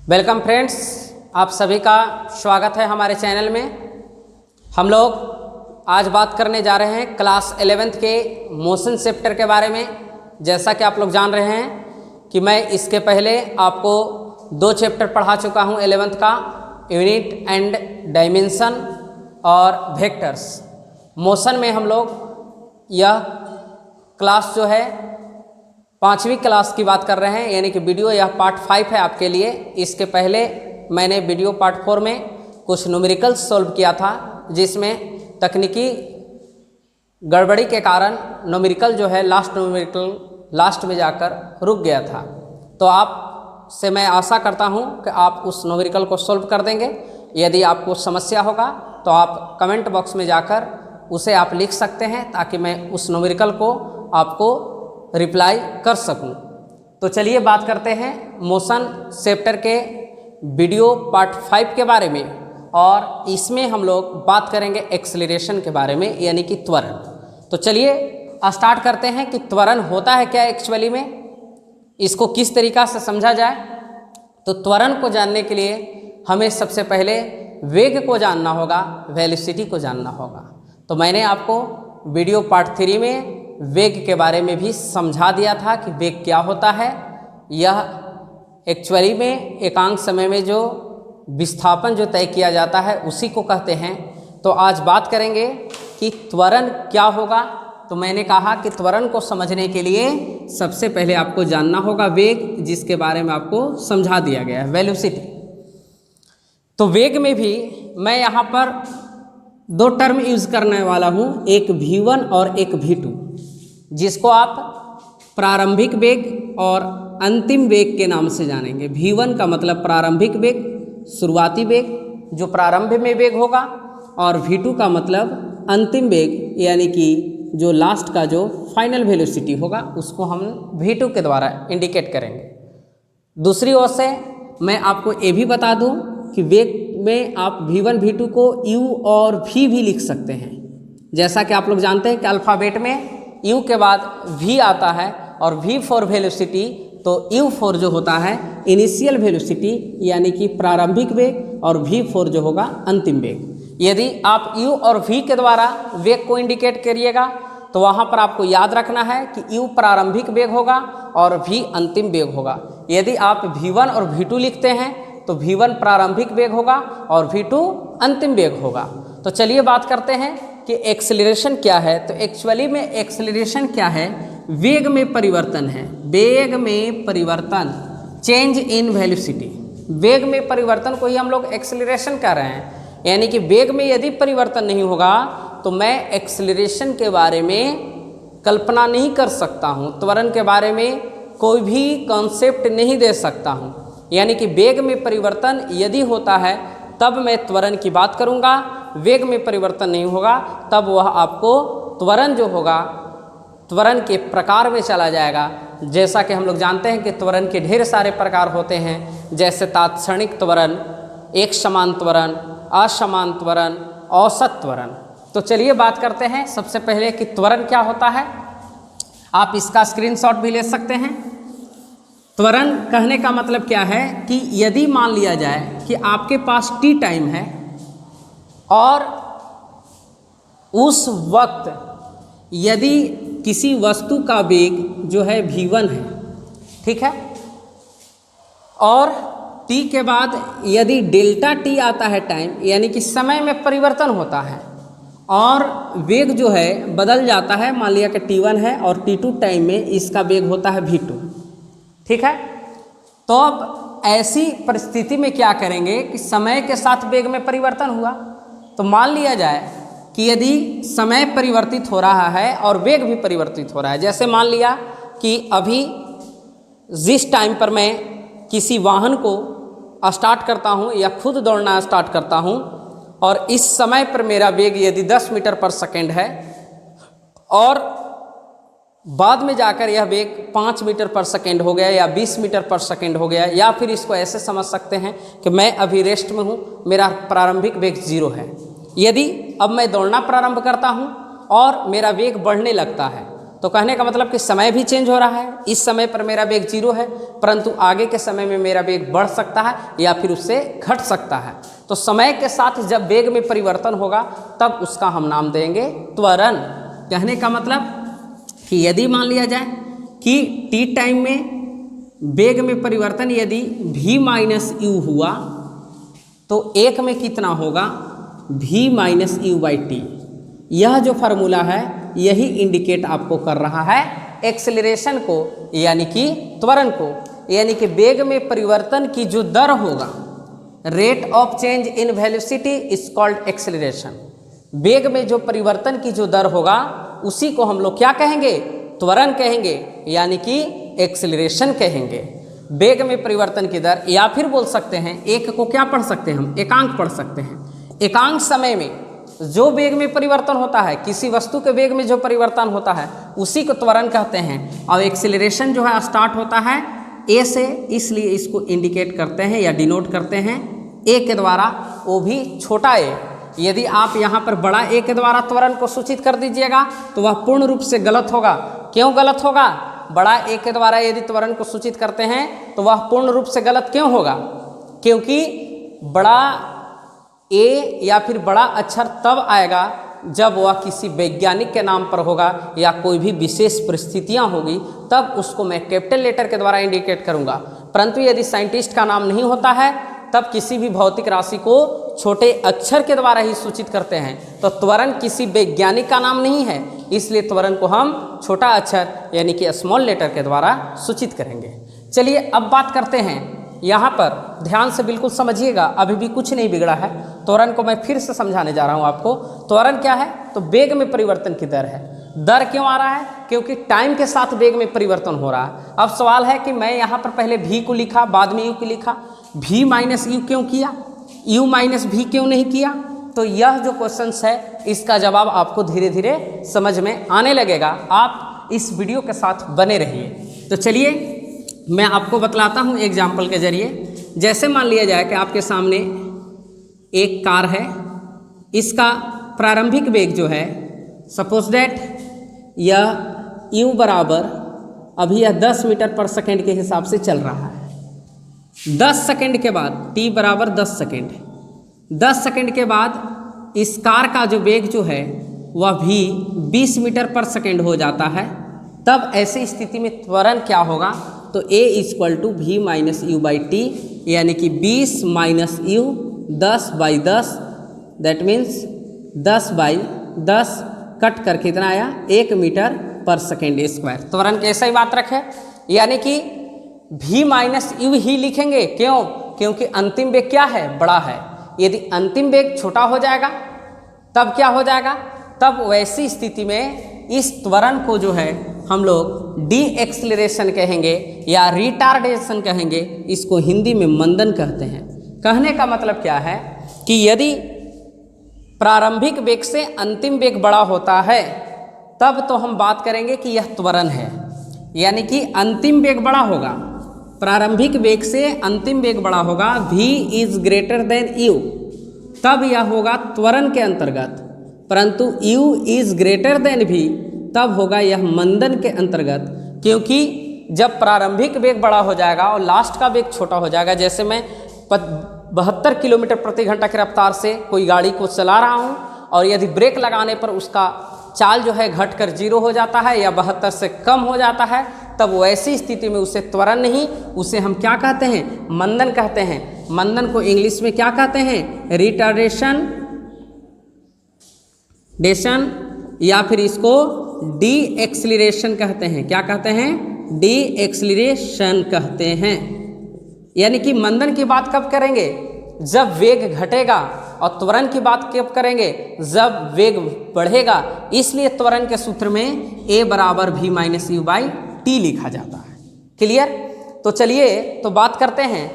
Welcome friends, आप सभी का स्वागत है हमारे चैनल में। हम लोग आज बात करने जा रहे हैं क्लास 11th के मोशन चैप्टर के बारे में। जैसा कि आप लोग जान रहे हैं कि मैं इसके पहले आपको 2 चैप्टर पढ़ा चुका हूं 11th का, यूनिट एंड डायमेंशन और वेक्टर्स। मोशन में हम लोग यह क्लास जो है 5वीं क्लास की बात कर रहे हैं, यानी कि वीडियो यह पार्ट 5 है आपके लिए। इसके पहले मैंने वीडियो पार्ट 4 में कुछ न्यूमेरिकल्स सॉल्व किया था, जिसमें तकनीकी गड़बड़ी के कारण न्यूमेरिकल जो है लास्ट में जाकर रुक गया था। तो आप से मैं आशा करता हूं कि आप उस न्यूमेरिकल को सॉल्व कर देंगे। यदि आपको समस्या होगा तो आप कमेंट बॉक्स में जाकर उसे आप लिख सकते हैं, ताकि मैं उस न्यूमेरिकल को आपको रिप्लाई कर सकूं। तो चलिए बात करते हैं मोशन चैप्टर के वीडियो पार्ट 5 के बारे में, और इसमें हम लोग बात करेंगे एक्सेलरेशन के बारे में, यानी कि त्वरण। तो चलिए स्टार्ट करते हैं कि त्वरण होता है क्या एक्चुअली में, इसको किस तरीक़ा से समझा जाए। तो त्वरण को जानने के लिए हमें सबसे पहले वेग को जानना होगा, वेलोसिटी को जानना होगा। तो मैंने आपको वीडियो पार्ट 3 में वेग के बारे में भी समझा दिया था कि वेग क्या होता है। यह एक्चुअली में एकांक समय में जो विस्थापन जो तय किया जाता है उसी को कहते हैं। तो आज बात करेंगे कि त्वरण क्या होगा। तो मैंने कहा कि त्वरण को समझने के लिए सबसे पहले आपको जानना होगा वेग, जिसके बारे में आपको समझा दिया गया है, वेलोसिटी। तो वेग में भी मैं यहाँ पर 2 टर्म यूज़ करने वाला हूँ, एक v1 और एक v2, जिसको आप प्रारंभिक वेग और अंतिम वेग के नाम से जानेंगे। v1 का मतलब प्रारंभिक वेग, शुरुआती वेग जो प्रारंभ में वेग होगा, और v2 का मतलब अंतिम वेग, यानी कि जो लास्ट का जो फाइनल वेलोसिटी होगा, उसको हम v2 के द्वारा इंडिकेट करेंगे। दूसरी ओर से मैं आपको ये भी बता दूं कि वेग में आप v1 v2 को u और v भी लिख सकते हैं। जैसा कि आप लोग जानते हैं कि अल्फ़ाबेट में u के बाद v आता है, और v फॉर वेलोसिटी, तो u4 जो होता है इनिशियल वेलोसिटी, यानी कि प्रारंभिक वेग, और v फॉर जो होगा अंतिम वेग। यदि आप u और v के द्वारा वेग को इंडिकेट करिएगा तो वहाँ पर आपको याद रखना है कि u प्रारंभिक वेग होगा और v अंतिम वेग होगा। यदि आप v1 और v2 लिखते हैं तो v1 प्रारंभिक वेग होगा और v2 अंतिम वेग होगा। तो चलिए बात करते हैं कि एक्सेलरेशन क्या है। तो एक्चुअली में एक्सेलरेशन क्या है, वेग में परिवर्तन है। वेग में परिवर्तन, चेंज इन वेलोसिटी। वेग में परिवर्तन को ही हम लोग एक्सेलरेशन कह रहे हैं। यानी कि वेग में यदि परिवर्तन नहीं होगा तो मैं एक्सेलरेशन के बारे में कल्पना नहीं कर सकता हूँ, त्वरण के बारे में कोई भी कॉन्सेप्ट नहीं दे सकता हूँ। यानी कि वेग में परिवर्तन यदि होता है तब मैं त्वरण की बात करूँगा, वेग में परिवर्तन नहीं होगा तब वह आपको त्वरण जो होगा त्वरण के प्रकार में चला जाएगा। जैसा कि हम लोग जानते हैं कि त्वरण के ढेर सारे प्रकार होते हैं, जैसे तात्क्षणिक त्वरण, एक समान त्वरण, असमान त्वरण, औसत त्वरण। तो चलिए बात करते हैं सबसे पहले कि त्वरण क्या होता है। आप इसका स्क्रीनशॉट भी ले सकते हैं। त्वरण कहने का मतलब क्या है कि यदि मान लिया जाए कि आपके पास t टाइम है और उस वक्त यदि किसी वस्तु का वेग जो है v1 है, ठीक है, और t के बाद यदि डेल्टा t आता है टाइम, यानी कि समय में परिवर्तन होता है और वेग जो है बदल जाता है। मान लिया कि t1 है और t2 टाइम में इसका वेग होता है v2, ठीक है। तो अब ऐसी परिस्थिति में क्या करेंगे कि समय के साथ वेग में परिवर्तन हुआ। तो मान लिया जाए कि यदि समय परिवर्तित हो रहा है और वेग भी परिवर्तित हो रहा है, जैसे मान लिया कि अभी जिस टाइम पर मैं किसी वाहन को स्टार्ट करता हूँ या खुद दौड़ना स्टार्ट करता हूँ, और इस समय पर मेरा वेग यदि 10 मीटर पर सेकेंड है और बाद में जाकर यह वेग 5 मीटर पर सेकेंड हो गया या 20 मीटर पर सेकेंड हो गया, या फिर इसको ऐसे समझ सकते हैं कि मैं अभी रेस्ट में हूँ, मेरा प्रारंभिक वेग 0 है। यदि अब मैं दौड़ना प्रारंभ करता हूँ और मेरा वेग बढ़ने लगता है, तो कहने का मतलब कि समय भी चेंज हो रहा है। इस समय पर मेरा वेग 0 है, परंतु आगे के समय में मेरा वेग बढ़ सकता है या फिर उससे घट सकता है। तो समय के साथ जब वेग में परिवर्तन होगा तब उसका हम नाम देंगे त्वरण। कहने का मतलब कि यदि मान लिया जाए कि t टाइम में वेग में परिवर्तन यदि v माइनस यू हुआ तो 1 में कितना होगा, v minus you by T. यह जो फार्मूला है यही इंडिकेट आपको कर रहा है एक्सेलरेशन को, यानी कि त्वरण को, यानी कि वेग में परिवर्तन की जो दर होगा, rate of change in velocity is called acceleration. वेग में जो परिवर्तन की जो दर होगा उसी को हम लोग क्या कहेंगे, त्वरण कहेंगे, यानी कि एक्सेलरेशन कहेंगे। वेग में परिवर्तन की दर, या फिर बोल सकते हैं एक को क्या पढ़ सकते हैं हम, एकांक पढ़ सकते हैं। एकांक समय में जो वेग में परिवर्तन होता है, किसी वस्तु के वेग में जो परिवर्तन होता है उसी को त्वरण कहते हैं। और एक्सेलरेशन जो है स्टार्ट होता है ए से, इसलिए इसको इंडिकेट करते हैं या डिनोट करते हैं ए के द्वारा, वो भी छोटा ए। यदि आप यहाँ पर बड़ा ए के द्वारा त्वरण को सूचित कर दीजिएगा तो वह पूर्ण रूप से गलत होगा। क्यों गलत होगा? बड़ा ए के द्वारा यदि त्वरण को सूचित करते हैं तो वह पूर्ण रूप से गलत क्यों होगा? क्योंकि बड़ा ए या फिर बड़ा अक्षर तब आएगा जब वह किसी वैज्ञानिक के नाम पर होगा या कोई भी विशेष परिस्थितियां होगी, तब उसको मैं कैपिटल लेटर के द्वारा इंडिकेट करूंगा। परंतु यदि साइंटिस्ट का नाम नहीं होता है तब किसी भी भौतिक राशि को छोटे अक्षर के द्वारा ही सूचित करते हैं। तो त्वरण किसी वैज्ञानिक का नाम नहीं है, इसलिए त्वरण को हम छोटा अक्षर यानी कि स्मॉल लेटर के द्वारा सूचित करेंगे। चलिए अब बात करते हैं, यहाँ पर ध्यान से बिल्कुल समझिएगा, अभी भी कुछ नहीं बिगड़ा है। त्वरण को मैं फिर से समझाने जा रहा हूँ आपको। त्वरण क्या है? तो वेग में परिवर्तन की दर है। दर क्यों आ रहा है? क्योंकि टाइम के साथ वेग में परिवर्तन हो रहा है। अब सवाल है कि मैं यहाँ पर पहले v को लिखा, बाद में u को लिखा, v माइनस यू क्यों किया, u माइनस v क्यों नहीं किया? तो यह जो क्वेश्चन है इसका जवाब आपको धीरे धीरे समझ में आने लगेगा। आप इस वीडियो के साथ बने रहिए। तो चलिए मैं आपको बतलाता हूँ एग्जाम्पल के जरिए। जैसे मान लिया जाए कि आपके सामने एक कार है, इसका प्रारंभिक वेग जो है, सपोज दैट यह u बराबर अभी यह 10 मीटर पर सेकेंड के हिसाब से चल रहा है। 10 सेकेंड के बाद t बराबर 10 सेकेंड, 10 सेकेंड के बाद इस कार का जो वेग जो है वह भी 20 मीटर पर सेकेंड हो जाता है। तब ऐसी स्थिति में त्वरण क्या होगा? तो a equal to v minus you by t, यानी कि 20 minus u 10 by 10, that means 10 by 10 cut कर कितना आया? 1 मीटर पर सेकेंड स्क्वायर। त्वरण कैसा ही बात रखे, यानी कि v माइनस यू ही लिखेंगे। क्यों? क्योंकि अंतिम वेग क्या है? बड़ा है। यदि अंतिम वेग छोटा हो जाएगा तब क्या हो जाएगा? तब वैसी स्थिति में इस त्वरण को जो है हम लोग डी एक्सेलरेशन कहेंगे या रिटार्डेशन कहेंगे। इसको हिंदी में मंदन कहते हैं। कहने का मतलब क्या है कि यदि प्रारंभिक वेग से अंतिम वेग बड़ा होता है तब तो हम बात करेंगे कि यह त्वरण है, यानी कि अंतिम वेग बड़ा होगा। प्रारंभिक वेग से अंतिम वेग बड़ा होगा, v is greater than u, तब यह होगा त्वरण के अंतर्गत। परंतु u is greater than v, तब होगा यह मंदन के अंतर्गत। क्योंकि जब प्रारंभिक वेग बड़ा हो जाएगा और लास्ट का वेग छोटा हो जाएगा, जैसे मैं 72 किलोमीटर प्रति घंटा की रफ्तार से कोई गाड़ी को चला रहा हूँ और यदि ब्रेक लगाने पर उसका चाल जो है घटकर 0 हो जाता है या 72 से कम हो जाता है, तब वैसी स्थिति में उसे त्वरण नहीं, उसे हम क्या कहते हैं? मंदन कहते हैं। मंदन को इंग्लिश में क्या कहते हैं? रिटार्डेशन या फिर इसको डी एक्सेलरेशन कहते हैं। क्या कहते हैं? डी एक्सेलरेशन कहते हैं। यानी कि मंदन की बात कब करेंगे? जब वेग घटेगा, और त्वरण की बात कब करेंगे? जब वेग बढ़ेगा। इसलिए त्वरण के सूत्र में a बराबर v minus you by T लिखा जाता है। क्लियर? तो चलिए तो बात करते हैं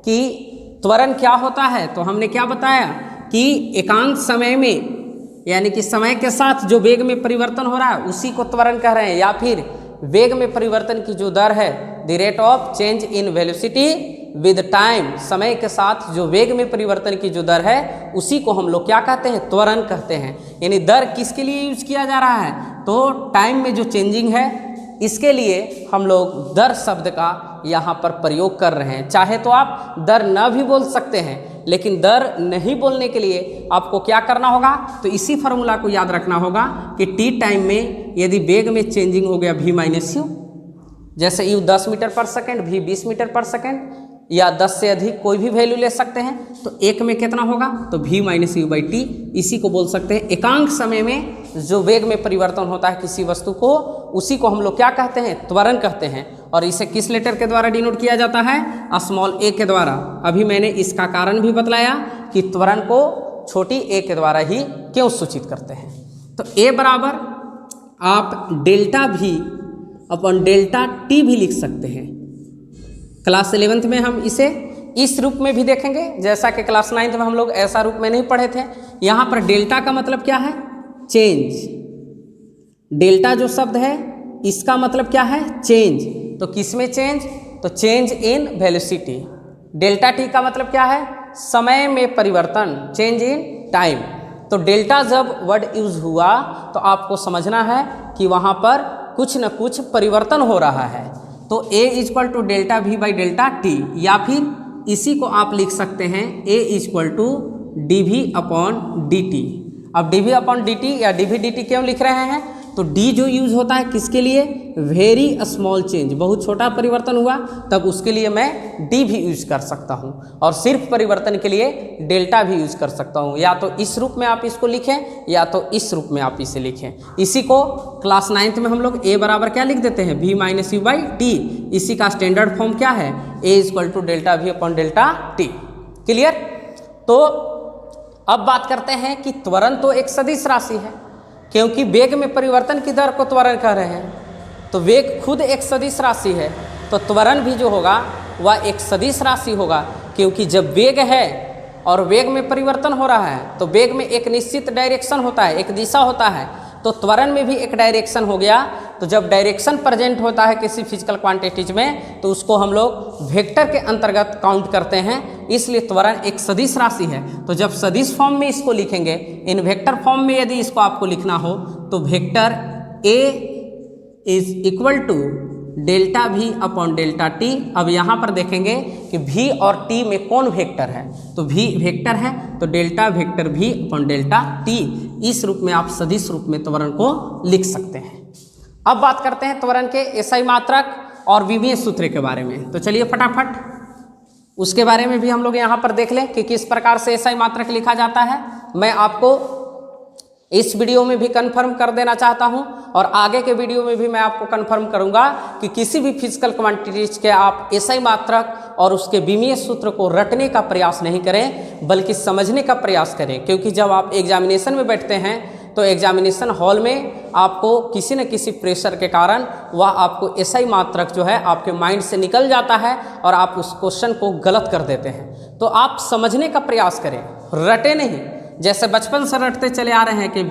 कि त्वरण क्या होता है। तो हमने क्या बताया कि एकांक समय में, यानी कि समय के साथ जो वेग में परिवर्तन हो रहा है उसी को त्वरण कह रहे हैं, या फिर वेग में परिवर्तन की जो दर है, the rate of change in velocity with time, समय के साथ जो वेग में परिवर्तन की जो दर है उसी को हम लोग क्या कहते हैं, त्वरण कहते हैं। यानी दर किसके लिए यूज किया जा रहा है, तो टाइम में जो चेंजिंग है इसके लिए हम लोग दर शब्द का यहाँ पर प्रयोग कर रहे हैं। चाहे तो आप दर न भी बोल सकते हैं, लेकिन दर नहीं बोलने के लिए आपको क्या करना होगा, तो इसी फार्मूला को याद रखना होगा कि टी टाइम में यदि वेग में चेंजिंग हो गया v माइनस यू, जैसे यू 10 मीटर पर सेकेंड, v 20 मीटर पर सेकेंड या 10 से अधिक कोई भी वैल्यू ले सकते हैं, तो एक में कितना होगा, तो v minus you by T. इसी को बोल सकते हैं एकांक समय में जो वेग में परिवर्तन होता है किसी वस्तु को, उसी को हम लोग क्या कहते हैं, त्वरण कहते हैं। और इसे किस लेटर के द्वारा डिनोट किया जाता है, स्मॉल ए के द्वारा। अभी मैंने इसका कारण भी बतलाया कि त्वरण को छोटी ए के द्वारा ही क्यों सूचित करते हैं। तो ए बराबर आप डेल्टा भी अपॉन डेल्टा टी भी लिख सकते हैं। क्लास 11th में हम इसे इस रूप में भी देखेंगे, जैसा कि क्लास 9th में हम लोग ऐसा रूप में नहीं पढ़े थे। यहाँ पर डेल्टा का मतलब क्या है, चेंज। डेल्टा जो शब्द है इसका मतलब क्या है, चेंज। तो किस में चेंज, तो change in velocity. Delta T का मतलब क्या है, समय में परिवर्तन, चेंज इन टाइम। तो डेल्टा जब वर्ड यूज हुआ तो आपको समझना है कि वहाँ पर कुछ न कुछ परिवर्तन हो रहा है। तो A equal to delta V by delta T, या फिर इसी को आप लिख सकते हैं A equal to D V upon D T. अब D V upon D T या डी वी डी टी क्यों लिख रहे हैं, तो डी जो यूज होता है किसके लिए, वेरी स्मॉल चेंज, बहुत छोटा परिवर्तन हुआ तब उसके लिए मैं डी भी यूज कर सकता हूँ, और सिर्फ परिवर्तन के लिए डेल्टा भी यूज कर सकता हूँ। या तो इस रूप में आप इसको लिखें या तो इस रूप में आप इसे लिखें। इसी को क्लास 9th में हम लोग ए बराबर क्या लिख देते हैं, v minus you by T. इसी का स्टैंडर्ड फॉर्म क्या है, A equal to delta we upon delta T. Clear. तो अब बात करते हैं कि त्वरण तो एक सदिश राशि है, क्योंकि वेग में परिवर्तन की दर को त्वरण कह रहे हैं। तो वेग खुद एक सदिश राशि है, तो त्वरण भी जो होगा वह एक सदिश राशि होगा, क्योंकि जब वेग है और वेग में परिवर्तन हो रहा है तो वेग में एक निश्चित डायरेक्शन होता है, एक दिशा होता है। तो त्वरण में भी एक डायरेक्शन हो गया। तो जब डायरेक्शन प्रेजेंट होता है किसी फिजिकल क्वांटिटीज में तो उसको हम लोग वेक्टर के अंतर्गत काउंट करते हैं, इसलिए त्वरण एक सदिश राशि है। तो जब सदिश फॉर्म में इसको लिखेंगे, इन वेक्टर फॉर्म में यदि इसको आपको लिखना हो तो vector a is equal to delta we upon delta t. अब यहाँ पर देखेंगे कि v और t में कौन वेक्टर है, तो v वेक्टर है, तो delta vector v upon delta t। इस रूप में आप सदिश रूप में त्वरण को लिख सकते हैं। अब बात करते हैं त्वरण के एसआई मात्रक और विमीय सूत्र के बारे में। तो चलिए फटाफट उसके बारे में भी हम लोग यहाँ पर देख लें कि किस प्रकार से एसआई मात्रक लिखा जाता है। मैं आपको इस वीडियो में भी कंफर्म कर देना चाहता हूं, और आगे के वीडियो में भी मैं आपको कंफर्म करूंगा कि किसी भी फिजिकल क्वांटिटीज के आप एसआई मात्रक और उसके विमीय सूत्र को रटने का प्रयास नहीं करें, बल्कि समझने का प्रयास करें। क्योंकि जब आप एग्जामिनेशन में बैठते हैं तो एग्जामिनेशन हॉल में आपको किसी न किसी प्रेशर के कारण वह आपको एसआई मात्रक जो है आपके माइंड से निकल जाता है और आप उस क्वेश्चन को गलत कर देते हैं। तो आप समझने का प्रयास करें, रटे नहीं। जैसे बचपन से रटते चले आ रहे हैं कि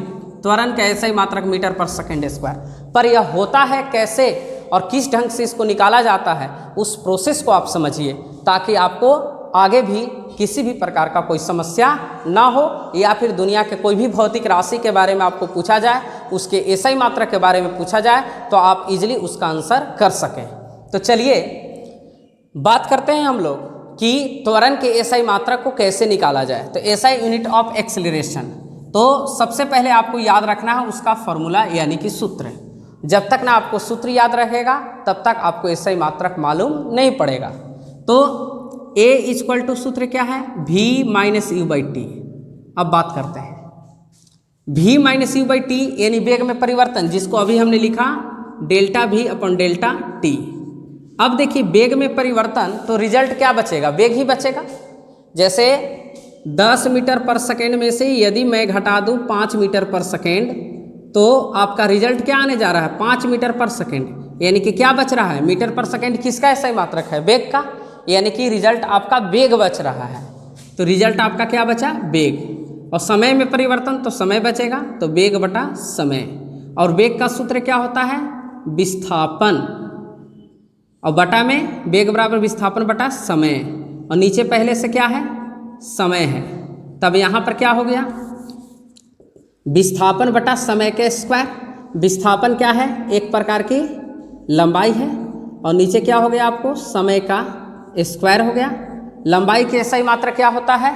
त्वरण का एसआई मात्रक मीटर पर सेकेंड स्क्वायर, पर यह होता है कैसे और किस ढंग से इसको निकाला जाता है, उस प्रोसेस को आप समझिए, ताकि आपको आगे भी किसी भी प्रकार का कोई समस्या ना हो, या फिर दुनिया के कोई भी भौतिक राशि के बारे में आपको पूछा जाए, उसके एसआई मात्रक के बारे में पूछा जाए तो आप इजीली उसका आंसर कर सकें। तो चलिए बात करते हैं हम लोग कि त्वरण के एसआई मात्रक को कैसे निकाला जाए। तो एसआई यूनिट ऑफ एक्सेलरेशन, तो सबसे पहले आपको याद रखना है उसका फॉर्मूला यानी कि सूत्र। जब तक ना आपको सूत्र याद रखेगा तब तक आपको एसआई मात्रक मालूम नहीं पड़ेगा। तो ए इक्वल टू सूत्र क्या है, v minus you by T. अब बात करते हैं v minus you by t यानी वेग में परिवर्तन, जिसको अभी हमने लिखा delta v upon delta t. अब देखिए वेग में परिवर्तन, तो रिजल्ट क्या बचेगा, वेग ही बचेगा। जैसे 10 मीटर पर सेकेंड में से यदि मैं घटा दूं 5 मीटर पर सेकेंड, तो आपका रिजल्ट क्या आने जा रहा है, 5 मीटर पर सेकेंड। यानी कि क्या बच रहा है, मीटर पर सेकेंड किसका एसआई मात्रक है, वेग का, यानी कि रिजल्ट आपका वेग बच रहा है। तो रिजल्ट आपका क्या बचा, वेग। और समय में परिवर्तन, तो समय बचेगा, तो वेग बटा समय। और वेग का सूत्र क्या होता है, विस्थापन। और बटा में वेग बराबर विस्थापन बटा समय, और नीचे पहले से क्या है, समय है। तब यहाँ पर क्या हो गया, विस्थापन बटा समय के स्क्वायर। विस्थापन क्या है, एक प्रकार की लंबाई है, और नीचे क्या हो गया आपको, समय का स्क्वायर हो गया। लंबाई के SI मात्रक क्या होता है,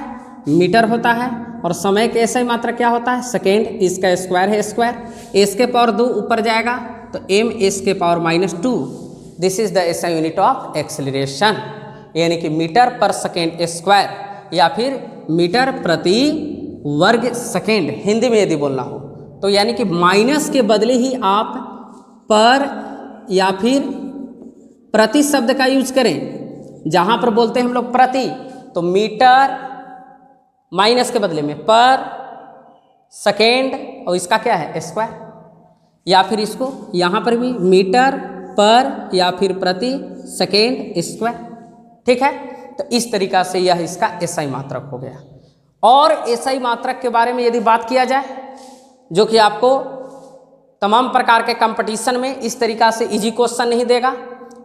मीटर होता है, और समय के SI मात्रक क्या होता है, सेकेंड। इसका स्क्वायर है स्क्वायर, एस के पावर 2 ऊपर जाएगा तो m एस के power -2। This is the SI unit of acceleration, यानी कि मीटर पर सेकेंड स्क्वायर या फिर मीटर प्रति वर्ग सेकेंड, हिंदी में यदि बोलना हो तो। यानी कि माइनस के बदले ही आप पर या फिर प्रति शब्द का यूज करें। जहां पर बोलते हैं हम लोग प्रति, तो मीटर माइनस के बदले में पर सेकेंड, और इसका क्या है स्क्वायर, या फिर इसको यहां पर भी मीटर पर या फिर प्रति सेकेंड स्क्वायर। ठीक है, तो इस तरीका से यह इसका SI मात्रक हो गया। और SI मात्रक के बारे में यदि बात किया जाए, जो कि आपको तमाम प्रकार के कंपटीशन में इस तरीका से इजी क्वेश्चन नहीं देगा।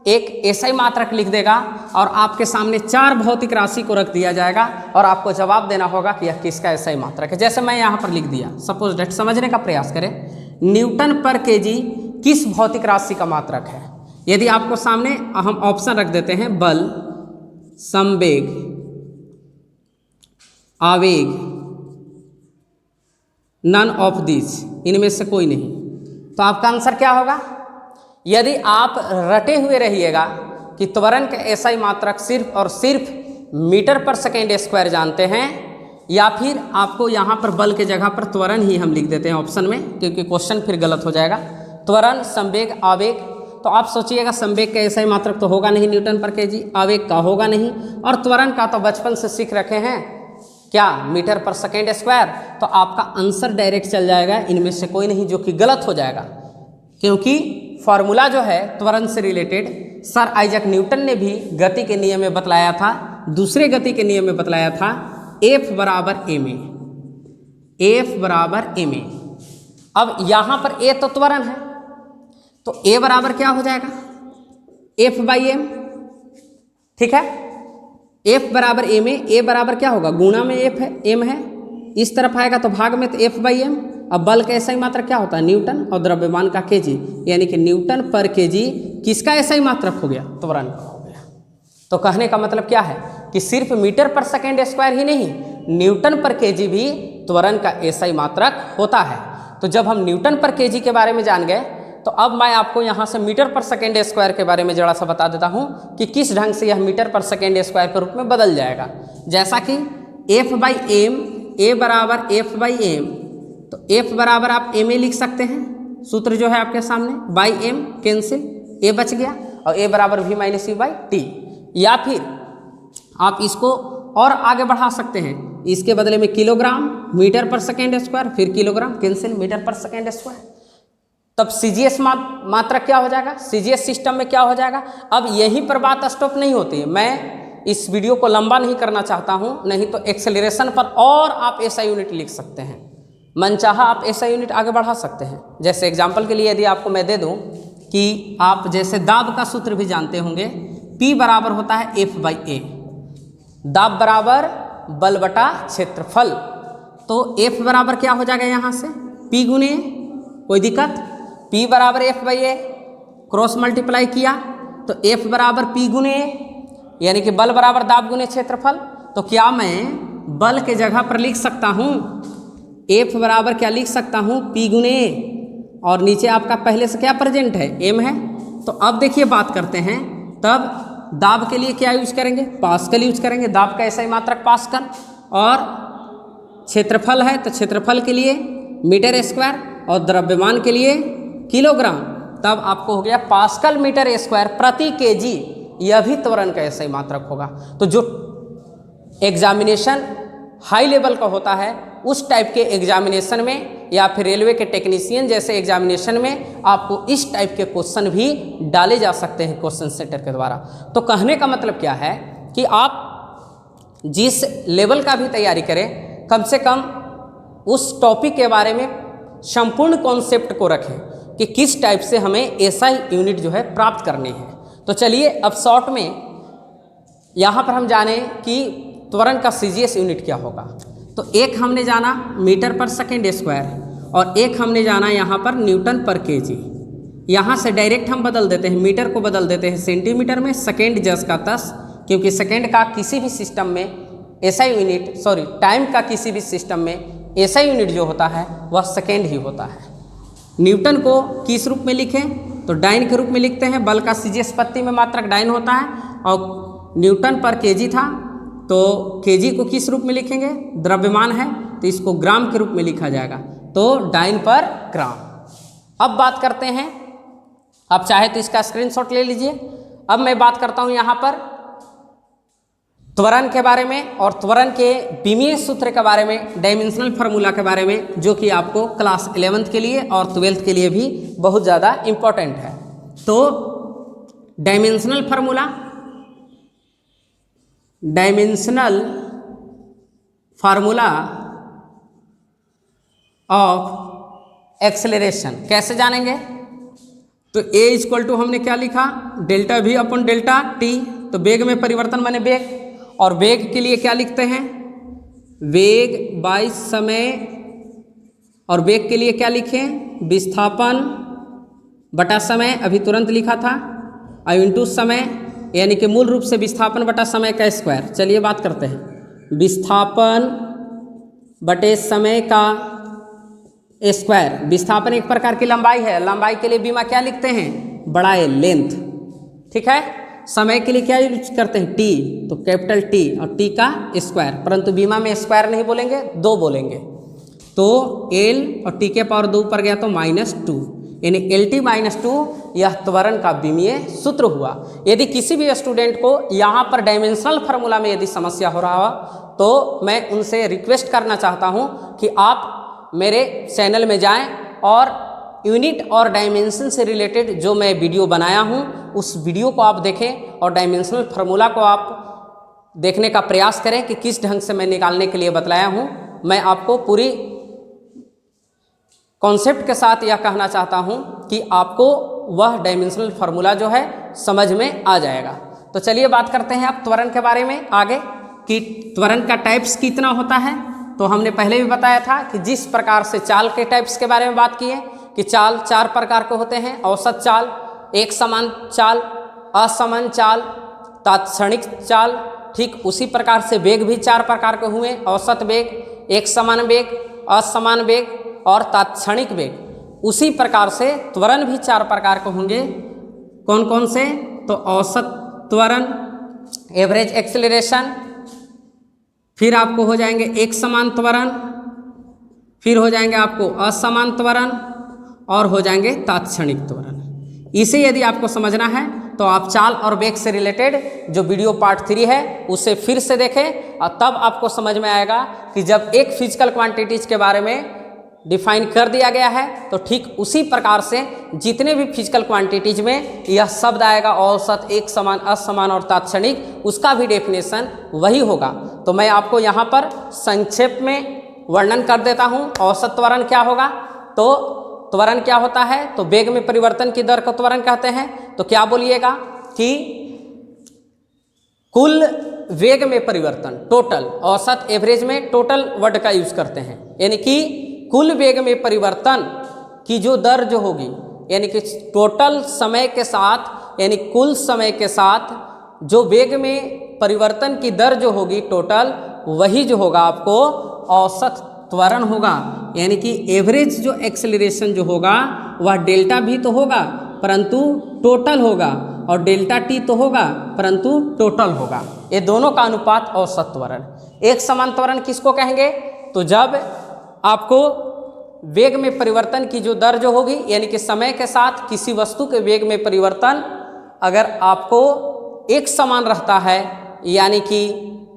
एक SI मात्रक लिख देगा और आपके सामने 4 भौतिक राशि को रख दिया जाएगा और आपको जवाब देना होगा कि यह किसका SI मात्रक है। जैसे मैं यहाँ पर लिख दिया, सपोज डेट, समझने का प्रयास करें, न्यूटन पर केजी किस भौतिक राशि का मात्रक है। यदि आपको सामने हम ऑप्शन रख देते हैं, बल, संवेग, आवेग, नन ऑफ दिस, इनमें से कोई नहीं, तो आपका आंसर क्या होगा। यदि आप रटे हुए रहिएगा कि त्वरण का SI मात्रक सिर्फ और सिर्फ मीटर पर सेकेंड स्क्वायर जानते हैं, या फिर आपको यहाँ पर बल के जगह पर त्वरण ही हम लिख देते हैं ऑप्शन में, क्योंकि क्वेश्चन फिर गलत हो जाएगा। त्वरण, संवेग, आवेग, तो आप सोचिएगा संवेग का SI मात्रक तो होगा नहीं न्यूटन पर केजी, आवेग का होगा नहीं, और त्वरण का तो बचपन से सीख रखे हैं क्या, मीटर पर सेकेंड स्क्वायर। तो आपका आंसर डायरेक्ट चल जाएगा इनमें से कोई नहीं, जो कि गलत हो जाएगा, क्योंकि फॉर्मूला जो है त्वरण से रिलेटेड सर आइजैक न्यूटन ने भी गति के नियम में बतलाया था, दूसरे गति के नियम में बतलाया था, F बराबर ma, F बराबर ma। अब यहाँ पर A तो त्वरण है, तो A बराबर क्या हो जाएगा, F/m। ठीक है, F बराबर ma, A बराबर क्या होगा, गुणा में F है, m है, इस तरफ आएगा तो भाग में, तो F/m। अब बल का SI मात्रक क्या होता है, न्यूटन, और द्रव्यमान का केजी, यानी कि न्यूटन पर केजी किसका SI मात्रक हो गया, त्वरण का हो गया। तो कहने का मतलब क्या है कि सिर्फ मीटर पर सेकेंड स्क्वायर ही नहीं, न्यूटन पर केजी भी त्वरण का SI मात्रक होता है। तो जब हम न्यूटन पर केजी के बारे में जान गए, तो अब मैं आपको यहाँ से मीटर पर सेकेंड स्क्वायर के बारे में जरा सा बता देता हूँ कि किस ढंग से यह मीटर पर सेकेंड स्क्वायर के रूप में बदल जाएगा। जैसा कि F/m, A बराबर F/m, तो F बराबर आप ma लिख सकते हैं, सूत्र जो है आपके सामने, बाई m कैंसिल, A बच गया, और A बराबर v-u/t। या फिर आप इसको और आगे बढ़ा सकते हैं, इसके बदले में किलोग्राम मीटर पर सेकेंड स्क्वायर, फिर किलोग्राम कैंसिल, मीटर पर सेकेंड स्क्वायर। तब CGS मात्रक क्या हो जाएगा, CGS सिस्टम में क्या हो जाएगा। अब यहीं पर बात स्टॉप नहीं होती है, मैं इस वीडियो को लंबा नहीं करना चाहता हूं, नहीं तो एक्सेलरेशन पर और आप SI यूनिट लिख सकते हैं, मनचाहा आप SI यूनिट आगे बढ़ा सकते हैं। जैसे एग्जाम्पल के लिए यदि आपको मैं दे दूं कि आप जैसे दाब का सूत्र भी जानते होंगे, P बराबर होता है F/a, दाब बराबर बल बटा क्षेत्रफल, तो F बराबर क्या हो जाएगा यहाँ से, P गुने, कोई दिक्कत, P बराबर F/a, क्रॉस मल्टीप्लाई किया तो F बराबर P गुने, यानी कि बल बराबर दाब गुने क्षेत्रफल। तो क्या मैं बल के जगह पर लिख सकता हूँ F बराबर क्या लिख सकता हूँ, P गुने, और नीचे आपका पहले से क्या प्रेजेंट है, m है। तो अब देखिए बात करते हैं, तब दाब के लिए क्या यूज करेंगे, पास्कल यूज करेंगे, दाब का SI मात्रक पास्कल, और क्षेत्रफल है तो क्षेत्रफल के लिए मीटर स्क्वायर, और द्रव्यमान के लिए किलोग्राम। तब आपको हो गया पास्कल मीटर स्क्वायर प्रति केजी, यह भी त्वरण का SI मात्रक होगा। तो जो एग्जामिनेशन हाई लेवल का होता है, उस टाइप के एग्जामिनेशन में या फिर रेलवे के टेक्नीशियन जैसे एग्जामिनेशन में आपको इस टाइप के क्वेश्चन भी डाले जा सकते हैं क्वेश्चन सेंटर के द्वारा। तो कहने का मतलब क्या है कि आप जिस लेवल का भी तैयारी करें, कम से कम उस टॉपिक के बारे में संपूर्ण कॉन्सेप्ट को रखें कि किस टाइप से हमें SI यूनिट जो है प्राप्त करनी है। तो चलिए अब शॉर्ट में यहाँ पर हम जाने कि त्वरण का सीजीएस यूनिट क्या होगा। तो एक हमने जाना मीटर पर सेकेंड स्क्वायर और एक हमने जाना यहाँ पर न्यूटन पर केजी। यहाँ से डायरेक्ट हम बदल देते हैं, मीटर को बदल देते हैं सेंटीमीटर में, सेकेंड 10 का 10, क्योंकि सेकेंड का किसी भी सिस्टम में ऐसा यूनिट, सॉरी टाइम का किसी भी सिस्टम में ऐसा यूनिट जो होता है वह सेकेंड ही होता है। न्यूटन को किस रूप में लिखें तो डाइन के रूप में लिखते हैं, बल का सीजीएस पत्ती में मात्रक डाइन होता है। और न्यूटन पर केजी था तो केजी को किस रूप में लिखेंगे, द्रव्यमान है तो इसको ग्राम के रूप में लिखा जाएगा, तो डाइन पर ग्राम। अब बात करते हैं, आप चाहे तो इसका स्क्रीनशॉट ले लीजिए। अब मैं बात करता हूं यहां पर त्वरण के बारे में और त्वरण के बीमीय सूत्र के बारे में, डायमेंशनल फार्मूला के बारे में, जो कि आपको क्लास 11th के लिए और 12th के लिए भी बहुत ज़्यादा इम्पोर्टेंट है। तो dimensional formula, dimensional formula of acceleration कैसे जानेंगे, तो a इक्वल टू हमने क्या लिखा, delta v upon delta t। तो वेग में परिवर्तन माने वेग, और वेग के लिए क्या लिखते हैं, वेग बाय समय, और वेग के लिए क्या लिखें, विस्थापन बटा समय, अभी तुरंत लिखा था, इंटू समय, यानी कि मूल रूप से विस्थापन बटा समय का स्क्वायर। चलिए बात करते हैं, विस्थापन बटे समय का स्क्वायर। विस्थापन एक प्रकार की लंबाई है, लंबाई के लिए बीमा क्या लिखते हैं, बड़ा ए, लेंथ, ठीक है। समय के लिए क्या यूज करते हैं, टी, तो कैपिटल टी और टी का स्क्वायर, परंतु बीमा में स्क्वायर नहीं बोलेंगे, 2 बोलेंगे। तो एल और टी के पावर 2 ऊपर गया तो -2, यानी LT-2 यह त्वरण का बीमीय सूत्र हुआ। यदि किसी भी स्टूडेंट को यहाँ पर डायमेंशनल फार्मूला में यदि समस्या हो रहा हो तो मैं उनसे रिक्वेस्ट करना चाहता हूँ कि आप मेरे चैनल में जाएं और यूनिट और डायमेंशन से रिलेटेड जो मैं वीडियो बनाया हूं उस वीडियो को आप देखें और डायमेंशनल फार्मूला को आप देखने का प्रयास करें कि किस ढंग से मैं निकालने के लिए बतलाया हूं। मैं आपको पूरी कॉन्सेप्ट के साथ यह कहना चाहता हूं कि आपको वह डायमेंशनल फार्मूला जो है समझ में आ जाएगा। तो चलिए बात करते हैं अब त्वरण के बारे में आगे, कि त्वरण का टाइप्स कितना होता है। तो हमने पहले भी बताया था कि जिस प्रकार से चाल के टाइप्स के बारे में बात की है कि चाल 4 प्रकार के होते हैं, औसत चाल, एक समान चाल, असमान चाल, तात्क्षणिक चाल। ठीक उसी प्रकार से वेग भी 4 प्रकार के हुए, औसत वेग, एक समान वेग, असमान वेग और तात्क्षणिक वेग। उसी प्रकार से त्वरण भी 4 प्रकार के होंगे। कौन कौन से, तो औसत त्वरण, एवरेज एक्सेलरेशन, फिर आपको हो जाएंगे एक समान त्वरण, फिर हो जाएंगे आपको असमान त्वरण और हो जाएंगे तात्क्षणिक त्वरण। इसे यदि आपको समझना है तो आप चाल और वेग से रिलेटेड जो वीडियो पार्ट 3 है उसे फिर से देखें और तब आपको समझ में आएगा कि जब एक फिजिकल क्वांटिटीज के बारे में डिफाइन कर दिया गया है तो ठीक उसी प्रकार से जितने भी फिजिकल क्वांटिटीज में यह शब्द आएगा, औसत, एक समान, असमान और तात्क्षणिक, उसका भी डेफिनेशन वही होगा। तो मैं आपको यहाँ पर संक्षेप में वर्णन कर देता हूँ। औसत त्वरण क्या होगा, तो त्वरण क्या होता है, तो वेग में परिवर्तन की दर को त्वरण कहते हैं। तो क्या बोलिएगा कि कुल वेग में परिवर्तन, टोटल, औसत एवरेज में टोटल वर्ड का यूज करते हैं, यानी कि कुल वेग में परिवर्तन की जो दर जो होगी, यानी कि टोटल समय के साथ, यानी कुल समय के साथ जो वेग में परिवर्तन की दर जो होगी टोटल, वही जो होगा आपको औसत त्वरण होगा। यानी कि एवरेज जो एक्सेलरेशन जो होगा वह डेल्टा भी तो होगा परंतु टोटल होगा, और डेल्टा टी तो होगा परंतु टोटल होगा। ये दोनों का अनुपात औसत त्वरण। एक समान त्वरण किसको कहेंगे, तो जब आपको वेग में परिवर्तन की जो दर जो होगी, यानी कि समय के साथ किसी वस्तु के वेग में परिवर्तन अगर आपको एक समान रहता है, यानी कि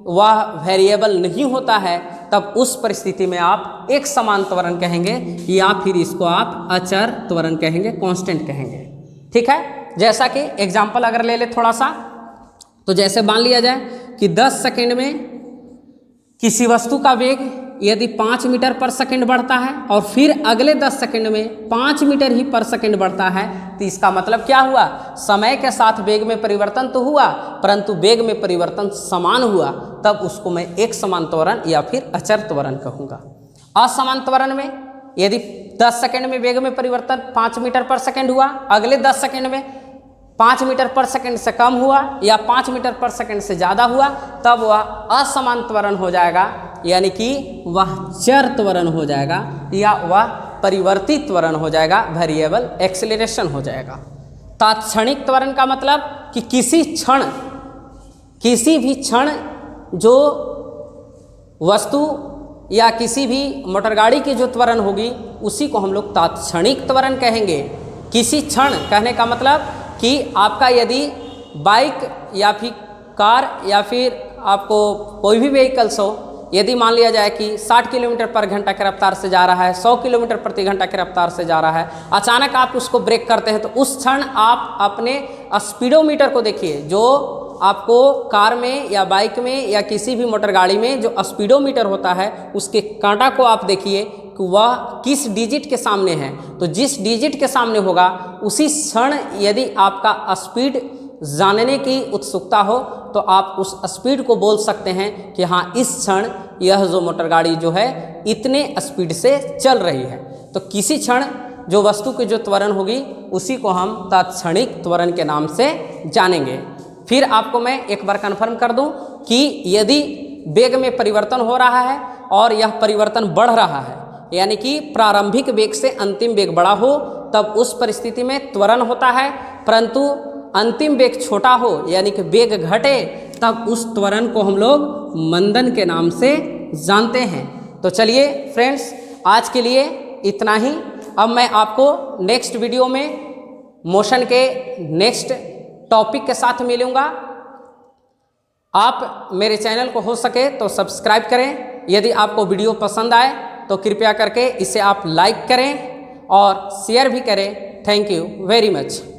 वह वेरिएबल नहीं होता है, तब उस परिस्थिति में आप एक समान त्वरण कहेंगे या फिर इसको आप अचर त्वरण कहेंगे, कांस्टेंट कहेंगे। ठीक है, जैसा कि एग्जाम्पल अगर ले ले थोड़ा सा, तो जैसे मान लिया जाए कि 10 सेकेंड में किसी वस्तु का वेग यदि 5 मीटर पर सेकंड बढ़ता है और फिर अगले 10 सेकंड में 5 मीटर ही पर सेकंड बढ़ता है, तो इसका मतलब क्या हुआ? समय के साथ वेग में परिवर्तन तो हुआ, परंतु वेग में परिवर्तन समान हुआ, तब उसको मैं एक समान त्वरण या फिर अचर त्वरण कहूँगा। असमान त्वरण में यदि 10 सेकंड में वेग में परिवर्तन 5 मीटर पर सेकंड हुआ, अगले 10 सेकंड में 5 मीटर पर सेकंड से कम हुआ या 5 मीटर पर सेकंड से ज़्यादा हुआ, तब वह असमान त्वरण हो जाएगा, यानी कि वह चर त्वरण हो जाएगा या वह परिवर्तित त्वरण हो जाएगा, वेरिएबल एक्सेलरेशन हो जाएगा। तात्क्षणिक त्वरण का मतलब कि किसी भी क्षण जो वस्तु या किसी भी मोटर गाड़ी की जो त्वरण होगी उसी को हम लोग तात्क्षणिक त्वरण कहेंगे। किसी क्षण कहने का मतलब कि आपका यदि बाइक या फिर कार या फिर आपको कोई भी व्हीकल्स हो, यदि मान लिया जाए कि 60 किलोमीटर पर घंटा की रफ्तार से जा रहा है, 100 किलोमीटर प्रति घंटा की रफ्तार से जा रहा है, अचानक आप उसको ब्रेक करते हैं, तो उस क्षण आप अपने स्पीडोमीटर को देखिए, जो आपको कार में या बाइक में या किसी भी मोटर गाड़ी में जो स्पीडोमीटर होता है उसके कांटा को आप देखिए कि वह किस डिजिट के सामने है। तो जिस डिजिट के सामने होगा उसी क्षण यदि आपका स्पीड जानने की उत्सुकता हो तो आप उस स्पीड को बोल सकते हैं कि हाँ, इस क्षण यह जो मोटर गाड़ी जो है इतने स्पीड से चल रही है। तो किसी क्षण जो वस्तु की जो त्वरण होगी उसी को हम तात्क्षणिक त्वरण के नाम से जानेंगे। फिर आपको मैं एक बार कन्फर्म कर दूं कि यदि वेग में परिवर्तन हो रहा है और यह परिवर्तन बढ़ रहा है, यानी कि प्रारंभिक वेग से अंतिम वेग बड़ा हो, तब उस परिस्थिति में त्वरण होता है, परंतु अंतिम वेग छोटा हो यानी कि वेग घटे, तब उस त्वरण को हम लोग मंदन के नाम से जानते हैं। तो चलिए फ्रेंड्स, आज के लिए इतना ही। अब मैं आपको नेक्स्ट वीडियो में मोशन के नेक्स्ट टॉपिक के साथ मिलूंगा। आप मेरे चैनल को हो सके तो सब्सक्राइब करें। यदि आपको वीडियो पसंद आए तो कृपया करके इसे आप लाइक करें और शेयर भी करें। Thank you very much.